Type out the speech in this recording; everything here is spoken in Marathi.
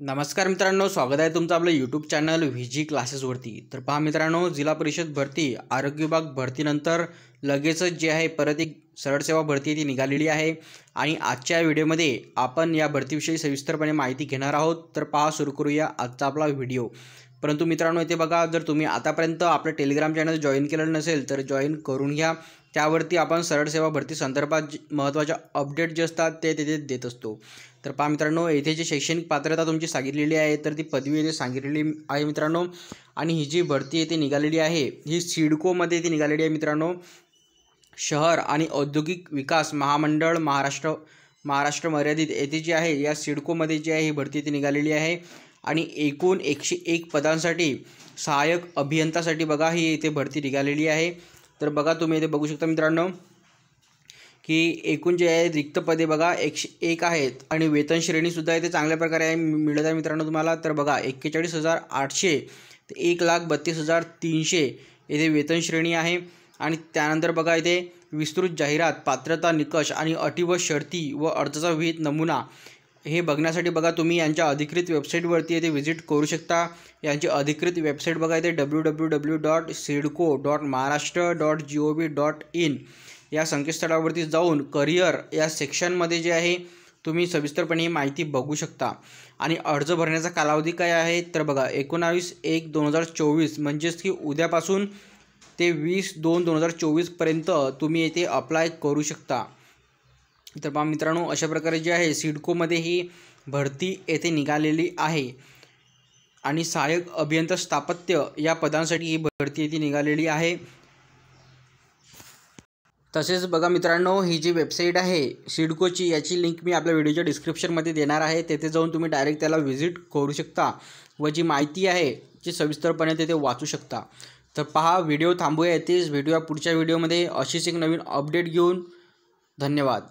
नमस्कार मित्रांनो, स्वागत आहे तुमचं आपलं यूट्यूब चॅनल व्हीजी क्लासेसवरती। तर पहा मित्रांनो, जिल्हा परिषद भरती आरोग्य विभाग भरतीनंतर लगेचच जे आहे परत एक सरळ सेवा भरती ती निघालेली आहे आणि आजच्या व्हिडिओमध्ये आपण या भरतीविषयी सविस्तरपणे माहिती घेणार आहोत। तर पहा, सुरू करूया आजचा आपला व्हिडिओ। परंतु मित्रांनो, इथे बघा, जर तुम्ही आतापर्यंत आपलं टेलिग्राम चॅनल जॉईन केलेलं नसेल तर जॉईन करून घ्या। त्यावरती आपण सरळ सेवा भरती संदर्भात महत्त्वाच्या अपडेट जे असतात ते तिथे देत असतो। तर पहा मित्रांनो, येथे जी शैक्षणिक पात्रता तुमची सांगितलेली आहे तर ती पदवी येथे सांगितलेली आहे मित्रांनो। आणि ही जी भरती येथे निघालेली आहे ही सिडकोमध्ये ती निघालेली आहे मित्रांनो। शहर आणि औद्योगिक विकास महामंडळ महाराष्ट्र मर्यादित येथे जी आहे या सिडकोमध्ये जी आहे ही भरती ती निघालेली आहे। आणि एकूण 101 पदांसाठी सहाय्यक अभियंतासाठी बघा ही इथे भरती निघालेली आहे। तर बघा, तुम्ही इथे बघू शकता मित्रांनो की एकूण जे आहे रिक्त पदे बघा 101 आहेत आणि वेतन श्रेणीसुद्धा इथे चांगल्या प्रकारे मिळत आहे मित्रांनो तुम्हाला। तर बघा, 41,800 ते 1,32,300 येथे वेतन श्रेणी आहे। आणि त्यानंतर बघा, इथे विस्तृत जाहिरात, पात्रता, निकष आणि अटी व शर्ती व अर्जाचा विहित नमुना हे बघण्यासाठी बघा तुम्ही यांच्या अधिकृत वेबसाईटवरती येथे व्हिजिट करू शकता। यांची अधिकृत वेबसाईट बघा इथे www.sidco.maharashtra.gov.in या संकेतस्थळावरती जाऊन करिअर या सेक्शनमध्ये जे आहे तुम्ही सविस्तरपणे ही माहिती बघू शकता। आणि अर्ज भरण्याचा कालावधी काय आहे तर बघा 19/1/2024 म्हणजेच की उद्यापासून ते 20/2/2024 पर्यंत तुम्ही येथे अप्लाय करू शकता। तर पहा मित्रांनो, अशा प्रकारे जे आहे सिडकोमध्ये ही भरती येथे निघालेली आहे आणि सहाय्यक अभियंता स्थापत्य या पदांसाठी ही भरती येथे निघालेली आहे। तसेच बघा मित्रांनो, ही जी वेबसाईट आहे सिडकोची याची लिंक मी आपल्या व्हिडिओच्या डिस्क्रिप्शनमध्ये देणार आहे। तेथे जाऊन तुम्ही डायरेक्ट त्याला व्हिजिट करू शकता व जी माहिती आहे ती सविस्तरपणे तेथे वाचू शकता। तर पहा, व्हिडिओ थांबूया येथेच, भेटूया पुढच्या व्हिडिओमध्ये अशीच एक नवीन अपडेट घेऊन। धन्यवाद।